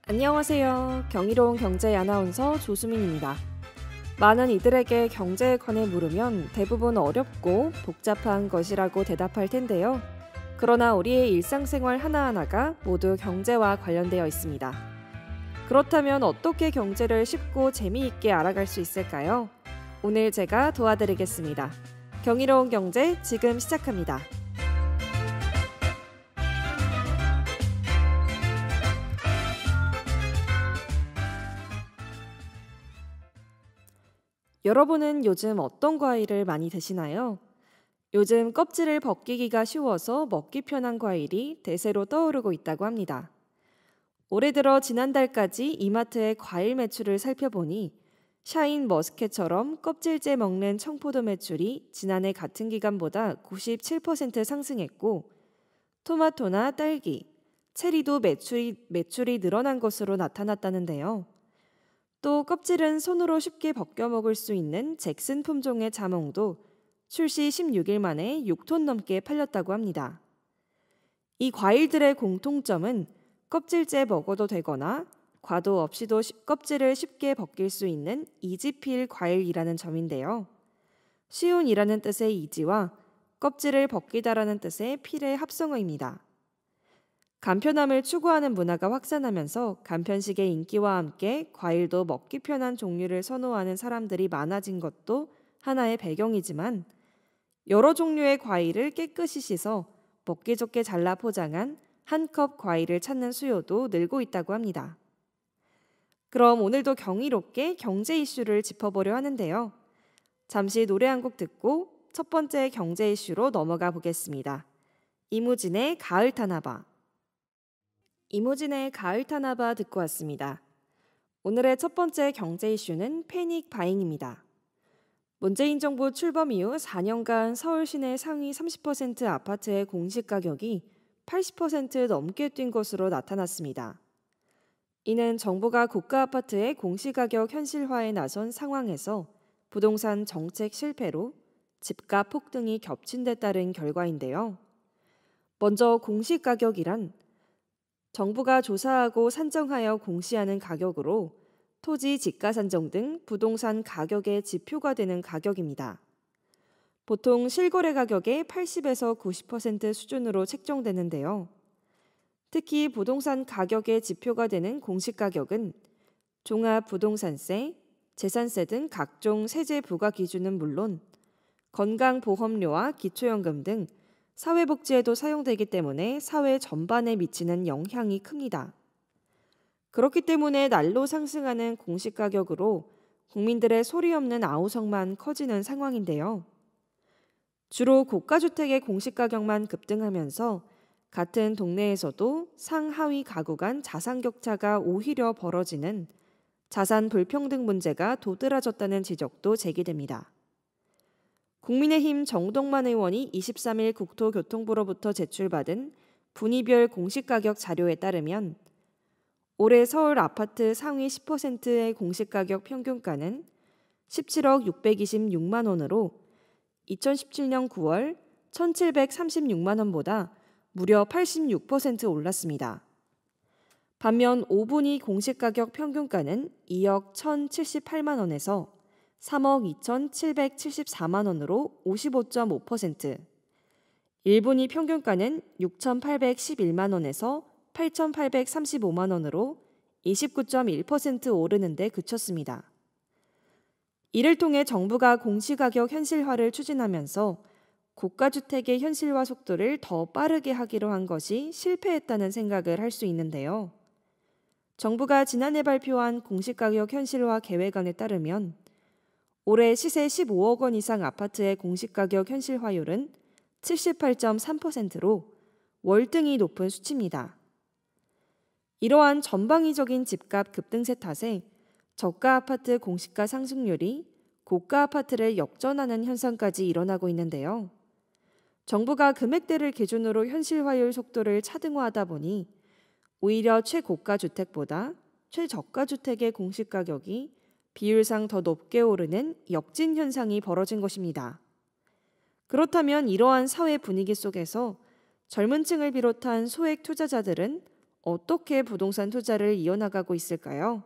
안녕하세요. 경이로운 경제 아나운서 조수민입니다. 많은 이들에게 경제에 관해 물으면 대부분 어렵고 복잡한 것이라고 대답할 텐데요. 그러나 우리의 일상생활 하나하나가 모두 경제와 관련되어 있습니다. 그렇다면 어떻게 경제를 쉽고 재미있게 알아갈 수 있을까요? 오늘 제가 도와드리겠습니다. 경이로운 경제 지금 시작합니다. 여러분은 요즘 어떤 과일을 많이 드시나요? 요즘 껍질을 벗기기가 쉬워서 먹기 편한 과일이 대세로 떠오르고 있다고 합니다. 올해 들어 지난달까지 이마트의 과일 매출을 살펴보니 샤인 머스켓처럼 껍질째 먹는 청포도 매출이 지난해 같은 기간보다 97% 상승했고, 토마토나 딸기, 체리도 매출이 늘어난 것으로 나타났다는데요. 또 껍질은 손으로 쉽게 벗겨 먹을 수 있는 잭슨 품종의 자몽도 출시 16일 만에 6톤 넘게 팔렸다고 합니다. 이 과일들의 공통점은 껍질째 먹어도 되거나 과도 없이도 껍질을 쉽게 벗길 수 있는 이지필 과일이라는 점인데요. 쉬운이라는 뜻의 이지와 껍질을 벗기다라는 뜻의 필의 합성어입니다. 간편함을 추구하는 문화가 확산하면서 간편식의 인기와 함께 과일도 먹기 편한 종류를 선호하는 사람들이 많아진 것도 하나의 배경이지만, 여러 종류의 과일을 깨끗이 씻어 먹기 좋게 잘라 포장한 한 컵 과일을 찾는 수요도 늘고 있다고 합니다. 그럼 오늘도 경이롭게 경제 이슈를 짚어보려 하는데요. 잠시 노래 한 곡 듣고 첫 번째 경제 이슈로 넘어가 보겠습니다. 이무진의 가을 타나봐. 이무진의 가을 타나봐 듣고 왔습니다. 오늘의 첫 번째 경제 이슈는 패닉 바잉입니다. 문재인 정부 출범 이후 4년간 서울 시내 상위 30% 아파트의 공시가격이 80% 넘게 뛴 것으로 나타났습니다. 이는 정부가 고가 아파트의 공시가격 현실화에 나선 상황에서 부동산 정책 실패로 집값 폭등이 겹친 데 따른 결과인데요. 먼저 공시가격이란 정부가 조사하고 산정하여 공시하는 가격으로 토지 지가 산정 등 부동산 가격의 지표가 되는 가격입니다. 보통 실거래 가격의 80에서 90% 수준으로 책정되는데요. 특히 부동산 가격의 지표가 되는 공시가격은 종합부동산세, 재산세 등 각종 세제 부과 기준은 물론 건강보험료와 기초연금 등 사회복지에도 사용되기 때문에 사회 전반에 미치는 영향이 큽니다. 그렇기 때문에 날로 상승하는 공시가격으로 국민들의 소리 없는 아우성만 커지는 상황인데요. 주로 고가주택의 공시가격만 급등하면서 같은 동네에서도 상하위 가구 간 자산격차가 오히려 벌어지는 자산 불평등 문제가 도드라졌다는 지적도 제기됩니다. 국민의힘 정동만 의원이 23일 국토교통부로부터 제출받은 분위별 공시가격 자료에 따르면 올해 서울 아파트 상위 10%의 공시가격 평균가는 17억 626만 원으로 2017년 9월 1,736만 원보다 무려 86% 올랐습니다. 반면 5분위 공시가격 평균가는 2억 1,078만 원에서 3억 2,774만 원으로 55.5%, 1분위 평균가는 6,811만 원에서 8,835만 원으로 29.1% 오르는 데 그쳤습니다. 이를 통해 정부가 공시가격 현실화를 추진하면서 고가주택의 현실화 속도를 더 빠르게 하기로 한 것이 실패했다는 생각을 할 수 있는데요. 정부가 지난해 발표한 공시가격 현실화 계획안에 따르면 올해 시세 15억 원 이상 아파트의 공시가격 현실화율은 78.3%로 월등히 높은 수치입니다. 이러한 전방위적인 집값 급등세 탓에 저가 아파트 공시가 상승률이 고가 아파트를 역전하는 현상까지 일어나고 있는데요. 정부가 금액대를 기준으로 현실화율 속도를 차등화하다 보니 오히려 최고가 주택보다 최저가 주택의 공시가격이 비율상 더 높게 오르는 역진 현상이 벌어진 것입니다. 그렇다면 이러한 사회 분위기 속에서 젊은 층을 비롯한 소액 투자자들은 어떻게 부동산 투자를 이어나가고 있을까요?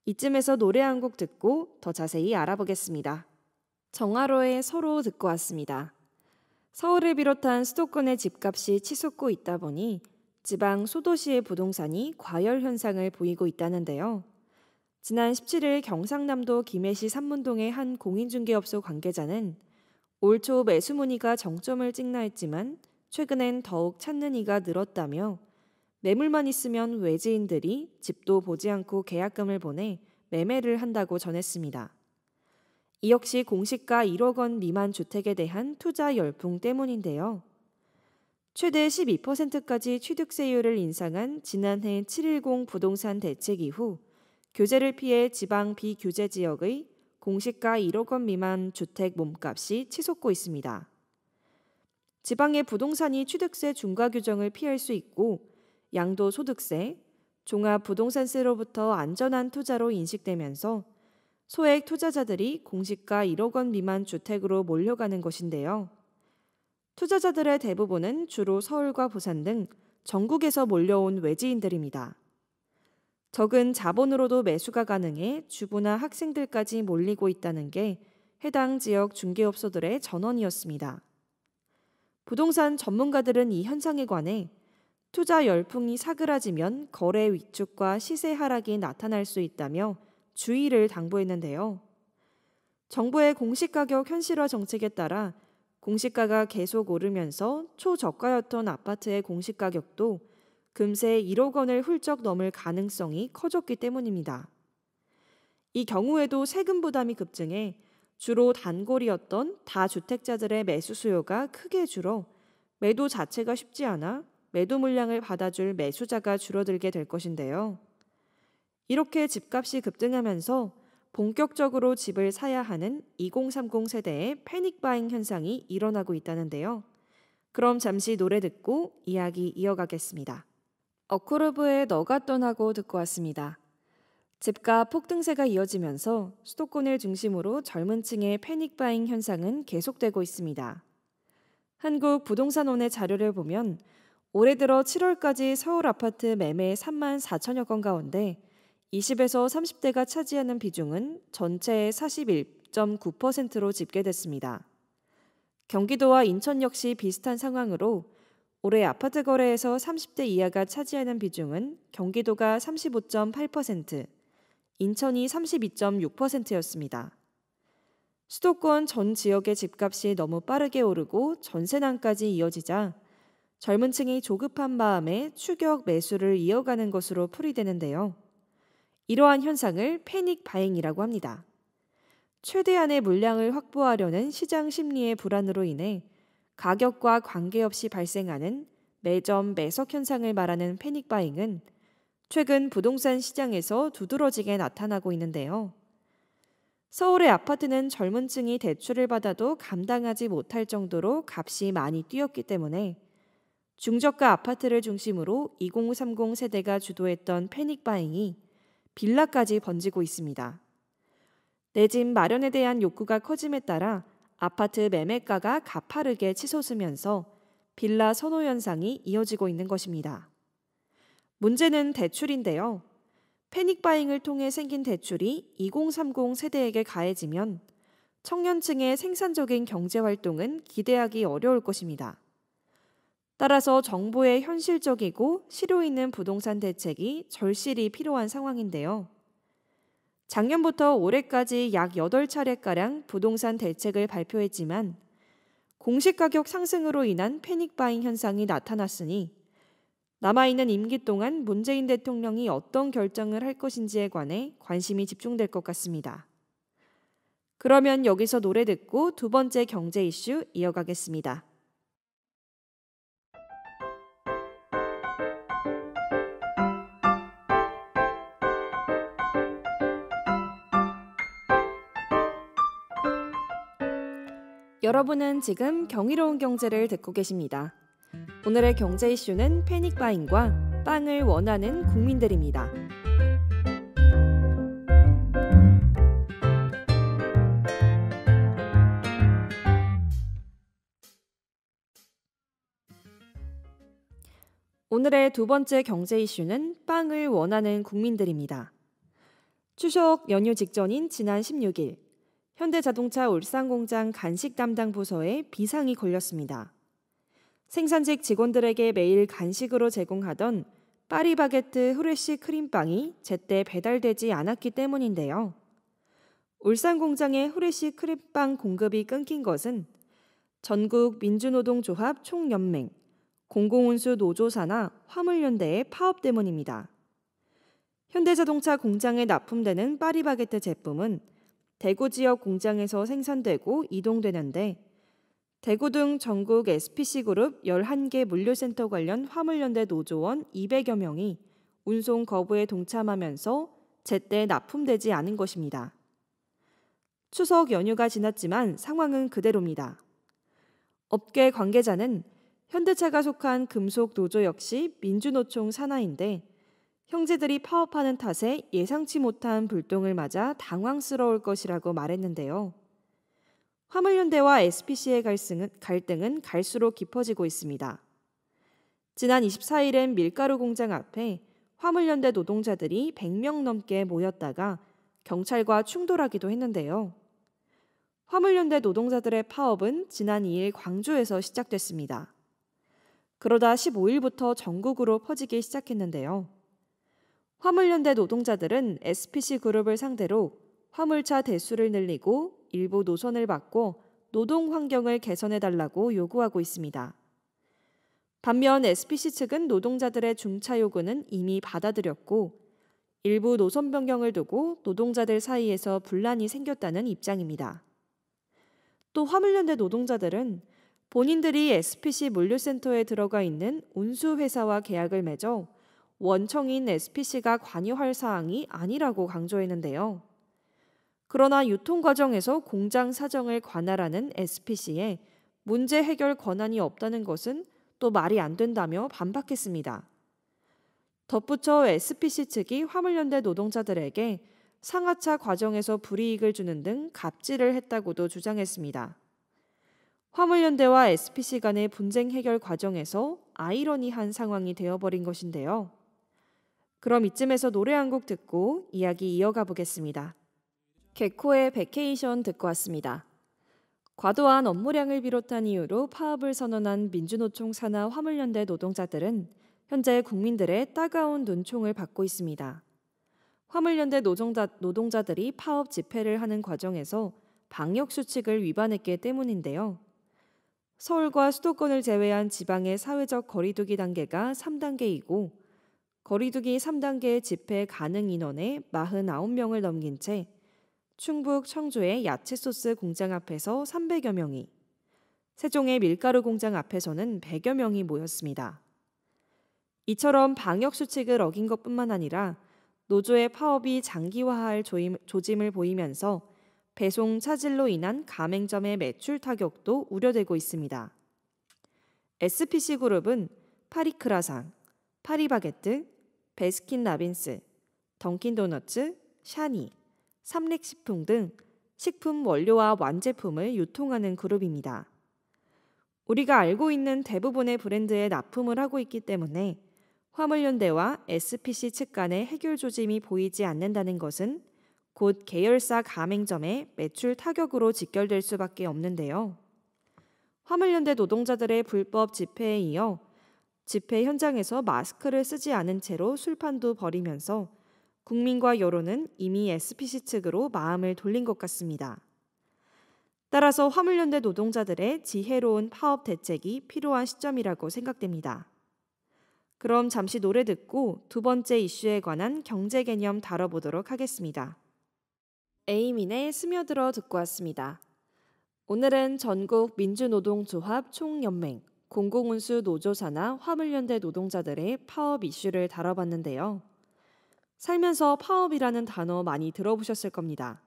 이쯤에서 노래 한 곡 듣고 더 자세히 알아보겠습니다. 정하로의 서로 듣고 왔습니다. 서울을 비롯한 수도권의 집값이 치솟고 있다 보니 지방 소도시의 부동산이 과열 현상을 보이고 있다는데요. 지난 17일 경상남도 김해시 삼문동의 한 공인중개업소 관계자는 올 초 매수 문의가 정점을 찍나 했지만 최근엔 더욱 찾는 이가 늘었다며 매물만 있으면 외지인들이 집도 보지 않고 계약금을 보내 매매를 한다고 전했습니다. 이 역시 공시가 1억 원 미만 주택에 대한 투자 열풍 때문인데요. 최대 12%까지 취득세율을 인상한 지난해 7.10 부동산 대책 이후 규제를 피해 지방 비규제 지역의 공시가 1억 원 미만 주택 몸값이 치솟고 있습니다. 지방의 부동산이 취득세 중과 규정을 피할 수 있고 양도소득세, 종합부동산세로부터 안전한 투자로 인식되면서 소액 투자자들이 공시가 1억 원 미만 주택으로 몰려가는 것인데요. 투자자들의 대부분은 주로 서울과 부산 등 전국에서 몰려온 외지인들입니다. 적은 자본으로도 매수가 가능해 주부나 학생들까지 몰리고 있다는 게 해당 지역 중개업소들의 전언이었습니다. 부동산 전문가들은 이 현상에 관해 투자 열풍이 사그라지면 거래 위축과 시세 하락이 나타날 수 있다며 주의를 당부했는데요. 정부의 공시가격 현실화 정책에 따라 공시가가 계속 오르면서 초저가였던 아파트의 공시가격도 금세 1억 원을 훌쩍 넘을 가능성이 커졌기 때문입니다. 이 경우에도 세금 부담이 급증해 주로 단골이었던 다주택자들의 매수 수요가 크게 줄어 매도 자체가 쉽지 않아 매도 물량을 받아줄 매수자가 줄어들게 될 것인데요. 이렇게 집값이 급등하면서 본격적으로 집을 사야 하는 2030 세대의 패닉바잉 현상이 일어나고 있다는데요. 그럼 잠시 노래 듣고 이야기 이어가겠습니다. 어쿠르브의 너가 떠나고 듣고 왔습니다. 집값 폭등세가 이어지면서 수도권을 중심으로 젊은 층의 패닉바잉 현상은 계속되고 있습니다. 한국부동산원의 자료를 보면 올해 들어 7월까지 서울 아파트 매매 3만 4천여 건 가운데 20에서 30대가 차지하는 비중은 전체의 41.9%로 집계됐습니다. 경기도와 인천 역시 비슷한 상황으로 올해 아파트 거래에서 30대 이하가 차지하는 비중은 경기도가 35.8%, 인천이 32.6%였습니다. 수도권 전 지역의 집값이 너무 빠르게 오르고 전세난까지 이어지자 젊은 층이 조급한 마음에 추격 매수를 이어가는 것으로 풀이되는데요. 이러한 현상을 패닉 바잉이라고 합니다. 최대한의 물량을 확보하려는 시장 심리의 불안으로 인해 가격과 관계없이 발생하는 매점 매석 현상을 말하는 패닉 바잉은 최근 부동산 시장에서 두드러지게 나타나고 있는데요. 서울의 아파트는 젊은 층이 대출을 받아도 감당하지 못할 정도로 값이 많이 뛰었기 때문에 중저가 아파트를 중심으로 2030 세대가 주도했던 패닉 바잉이 빌라까지 번지고 있습니다. 내 집 마련에 대한 욕구가 커짐에 따라 아파트 매매가가 가파르게 치솟으면서 빌라 선호 현상이 이어지고 있는 것입니다. 문제는 대출인데요. 패닉바잉을 통해 생긴 대출이 2030 세대에게 가해지면 청년층의 생산적인 경제활동은 기대하기 어려울 것입니다. 따라서 정부의 현실적이고 실효 있는 부동산 대책이 절실히 필요한 상황인데요. 작년부터 올해까지 약 8차례가량 부동산 대책을 발표했지만 공시가격 상승으로 인한 패닉바잉 현상이 나타났으니 남아있는 임기 동안 문재인 대통령이 어떤 결정을 할 것인지에 관해 관심이 집중될 것 같습니다. 그러면 여기서 노래 듣고 두 번째 경제 이슈 이어가겠습니다. 여러분은 지금 경이로운 경제를 듣고 계십니다. 오늘의 경제 이슈는 패닉바잉과 빵을 원하는 국민들입니다. 오늘의 두 번째 경제 이슈는 빵을 원하는 국민들입니다. 추석 연휴 직전인 지난 16일, 현대자동차 울산공장 간식 담당 부서에 비상이 걸렸습니다. 생산직 직원들에게 매일 간식으로 제공하던 파리바게뜨 후레쉬 크림빵이 제때 배달되지 않았기 때문인데요. 울산공장의 후레쉬 크림빵 공급이 끊긴 것은 전국 민주노동조합 총연맹, 공공운수 노조사나 화물연대의 파업 때문입니다. 현대자동차 공장에 납품되는 파리바게뜨 제품은 대구 지역 공장에서 생산되고 이동되는데 대구 등 전국 SPC그룹 11개 물류센터 관련 화물연대 노조원 200여 명이 운송 거부에 동참하면서 제때 납품되지 않은 것입니다. 추석 연휴가 지났지만 상황은 그대로입니다. 업계 관계자는 현대차가 속한 금속 노조 역시 민주노총 산하인데 형제들이 파업하는 탓에 예상치 못한 불똥을 맞아 당황스러울 것이라고 말했는데요. 화물연대와 SPC의 갈등은 갈수록 깊어지고 있습니다. 지난 24일엔 밀가루 공장 앞에 화물연대 노동자들이 100명 넘게 모였다가 경찰과 충돌하기도 했는데요. 화물연대 노동자들의 파업은 지난 2일 광주에서 시작됐습니다. 그러다 15일부터 전국으로 퍼지기 시작했는데요. 화물연대 노동자들은 SPC그룹을 상대로 화물차 대수를 늘리고 일부 노선을 바꿔 노동 환경을 개선해달라고 요구하고 있습니다. 반면 SPC 측은 노동자들의 중차 요구는 이미 받아들였고 일부 노선 변경을 두고 노동자들 사이에서 분란이 생겼다는 입장입니다. 또 화물연대 노동자들은 본인들이 SPC 물류센터에 들어가 있는 운수회사와 계약을 맺어 원청인 SPC가 관여할 사항이 아니라고 강조했는데요. 그러나 유통 과정에서 공장 사정을 관할하는 SPC에 문제 해결 권한이 없다는 것은 또 말이 안 된다며 반박했습니다. 덧붙여 SPC 측이 화물연대 노동자들에게 상하차 과정에서 불이익을 주는 등 갑질을 했다고도 주장했습니다. 화물연대와 SPC 간의 분쟁 해결 과정에서 아이러니한 상황이 되어버린 것인데요. 그럼 이쯤에서 노래 한 곡 듣고 이야기 이어가 보겠습니다. 개코의 베케이션 듣고 왔습니다. 과도한 업무량을 비롯한 이유로 파업을 선언한 민주노총 산하 화물연대 노동자들은 현재 국민들의 따가운 눈총을 받고 있습니다. 화물연대 노동자들이 파업 집회를 하는 과정에서 방역수칙을 위반했기 때문인데요. 서울과 수도권을 제외한 지방의 사회적 거리두기 단계가 3단계이고 거리두기 3단계 집회 가능 인원의 49명을 넘긴 채 충북 청주의 야채소스 공장 앞에서 300여 명이, 세종의 밀가루 공장 앞에서는 100여 명이 모였습니다. 이처럼 방역수칙을 어긴 것뿐만 아니라 노조의 파업이 장기화할 조짐을 보이면서 배송 차질로 인한 가맹점의 매출 타격도 우려되고 있습니다. SPC그룹은 파리크라상, 파리바게뜨, 베스킨라빈스, 던킨도너츠, 샤니, 삼렉식품 등 식품 원료와 완제품을 유통하는 그룹입니다. 우리가 알고 있는 대부분의 브랜드에 납품을 하고 있기 때문에 화물연대와 SPC 측 간의 해결 조짐이 보이지 않는다는 것은 곧 계열사 가맹점의 매출 타격으로 직결될 수밖에 없는데요. 화물연대 노동자들의 불법 집회에 이어 집회 현장에서 마스크를 쓰지 않은 채로 술판도 벌이면서 국민과 여론은 이미 SPC 측으로 마음을 돌린 것 같습니다. 따라서 화물연대 노동자들의 지혜로운 파업 대책이 필요한 시점이라고 생각됩니다. 그럼 잠시 노래 듣고 두 번째 이슈에 관한 경제 개념 다뤄보도록 하겠습니다. 에이민의 스며들어 듣고 왔습니다. 오늘은 전국 민주노동조합 총연맹, 공공운수 노조사나 화물연대 노동자들의 파업 이슈를 다뤄봤는데요. 살면서 파업이라는 단어 많이 들어보셨을 겁니다.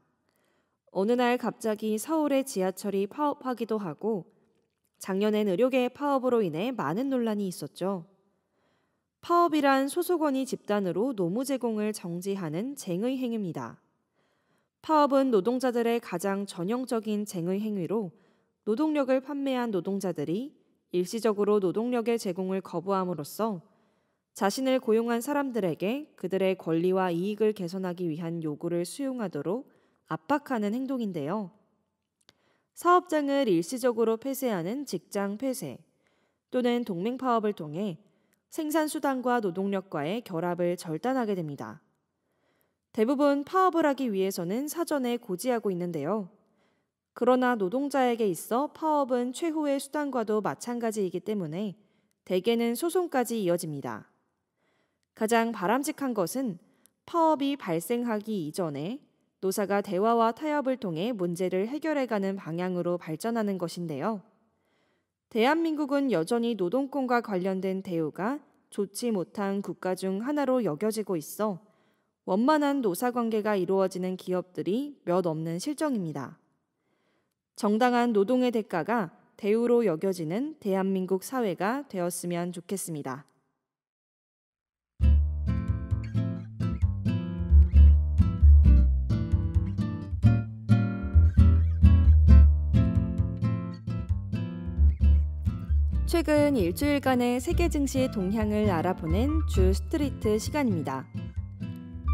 어느 날 갑자기 서울의 지하철이 파업하기도 하고 작년엔 의료계의 파업으로 인해 많은 논란이 있었죠. 파업이란 소속원이 집단으로 노무 제공을 정지하는 쟁의 행위입니다. 파업은 노동자들의 가장 전형적인 쟁의 행위로 노동력을 판매한 노동자들이 일시적으로 노동력의 제공을 거부함으로써 자신을 고용한 사람들에게 그들의 권리와 이익을 개선하기 위한 요구를 수용하도록 압박하는 행동인데요. 사업장을 일시적으로 폐쇄하는 직장 폐쇄 또는 동맹 파업을 통해 생산수단과 노동력과의 결합을 절단하게 됩니다. 대부분 파업을 하기 위해서는 사전에 고지하고 있는데요. 그러나 노동자에게 있어 파업은 최후의 수단과도 마찬가지이기 때문에 대개는 소송까지 이어집니다. 가장 바람직한 것은 파업이 발생하기 이전에 노사가 대화와 타협을 통해 문제를 해결해가는 방향으로 발전하는 것인데요. 대한민국은 여전히 노동권과 관련된 대우가 좋지 못한 국가 중 하나로 여겨지고 있어 원만한 노사관계가 이루어지는 기업들이 몇 없는 실정입니다. 정당한 노동의 대가가 대우로 여겨지는 대한민국 사회가 되었으면 좋겠습니다. 최근 일주일간의 세계 증시 동향을 알아보는 주 스트리트 시간입니다.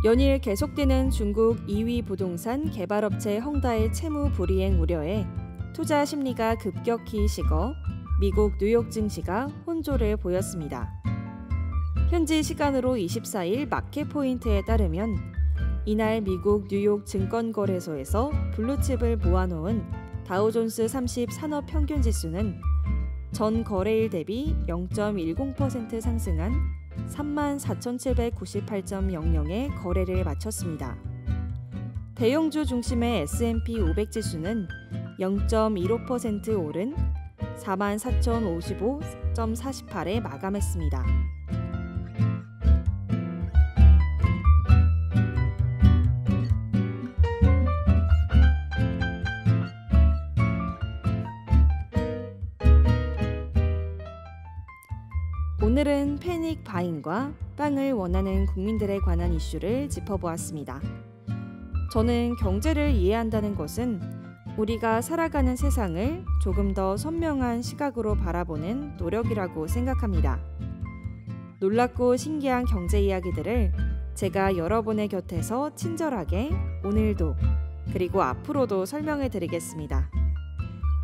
연일 계속되는 중국 2위 부동산 개발업체 헝다의 채무 불이행 우려에 투자 심리가 급격히 식어 미국 뉴욕 증시가 혼조를 보였습니다. 현지 시간으로 24일 마켓포인트에 따르면 이날 미국 뉴욕 증권거래소에서 블루칩을 모아놓은 다우존스 30 산업평균지수는 전 거래일 대비 0.10% 상승한 34,798.00의 거래를 마쳤습니다. 대형주 중심의 S&P 500 지수는 0.15% 오른 44,055.48에 마감했습니다. 오늘은 패닉 바잉과 빵을 원하는 국민들에 관한 이슈를 짚어보았습니다. 저는 경제를 이해한다는 것은 우리가 살아가는 세상을 조금 더 선명한 시각으로 바라보는 노력이라고 생각합니다. 놀랍고 신기한 경제 이야기들을 제가 여러분의 곁에서 친절하게 오늘도 그리고 앞으로도 설명해 드리겠습니다.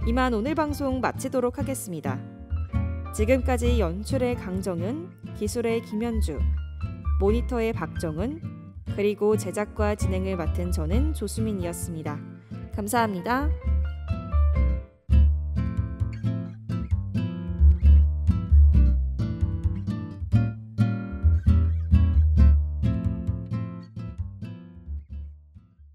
이만 오늘 방송 마치도록 하겠습니다. 지금까지 연출의 강정은, 기술의 김현주, 모니터의 박정은, 그리고 제작과 진행을 맡은 저는 조수민이었습니다. 감사합니다.